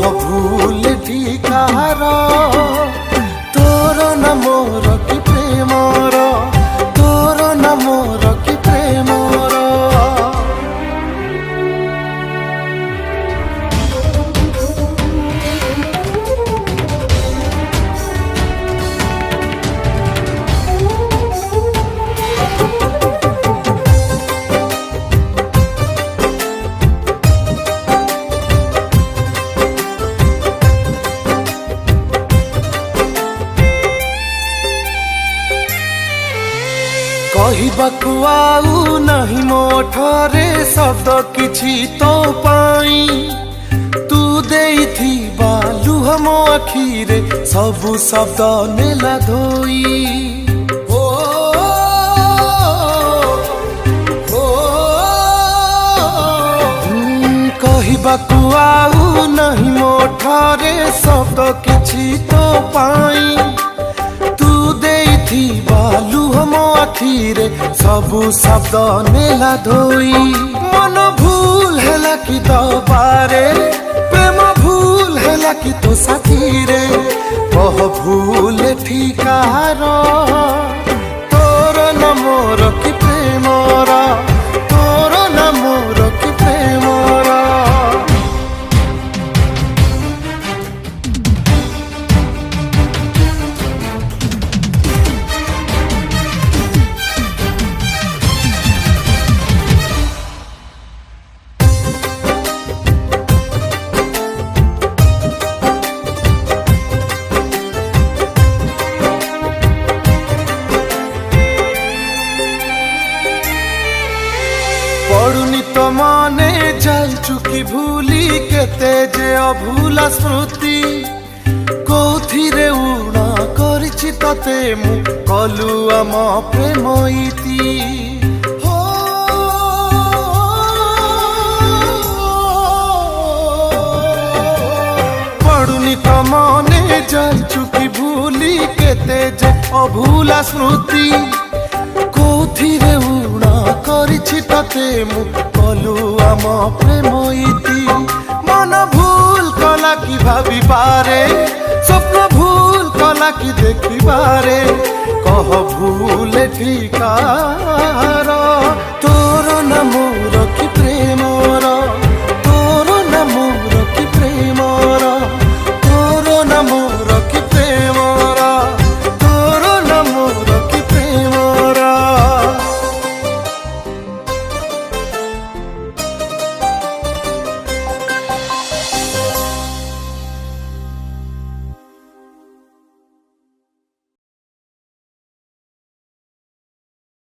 भूल ठिकार तोर न मोर कि प्रेमर तोर न मोर कि प्रेमर। कहबाकू आउ नहीं मो ठरे शब्द किछि तो पाई तू देइथिबा लुह मो आखिरे सबु शब्द नेला धोई। ओ कहबाकू आउ नहीं मो ठरे शब्द किछि तो पाई लुह मो आखिरे सबु शब्द नेला धोई। मन भूल हैला कि दबारे प्रेम भूल हैला कि तो साथी रे कह भूल ठिकार तोर न मोर कि प्रेमर तोर न मोर कि प्रेमर। पड़ुनी तो मने जाइचु कि भूली केते जे अभूला स्मृति कोथिरे उणा करिछि तते मु कलु आम प्रेम इति। पड़ुनी तो मने जाइचु कि भूली केते जे अभूला स्मृति कोथिरे उणा करिछि तते मु कलु आम प्रेम इति। मन भूल कला कि भाबी पारे स्वप्न भूल कला कि देखी बारे कह भूल ठिकार तोर न मोर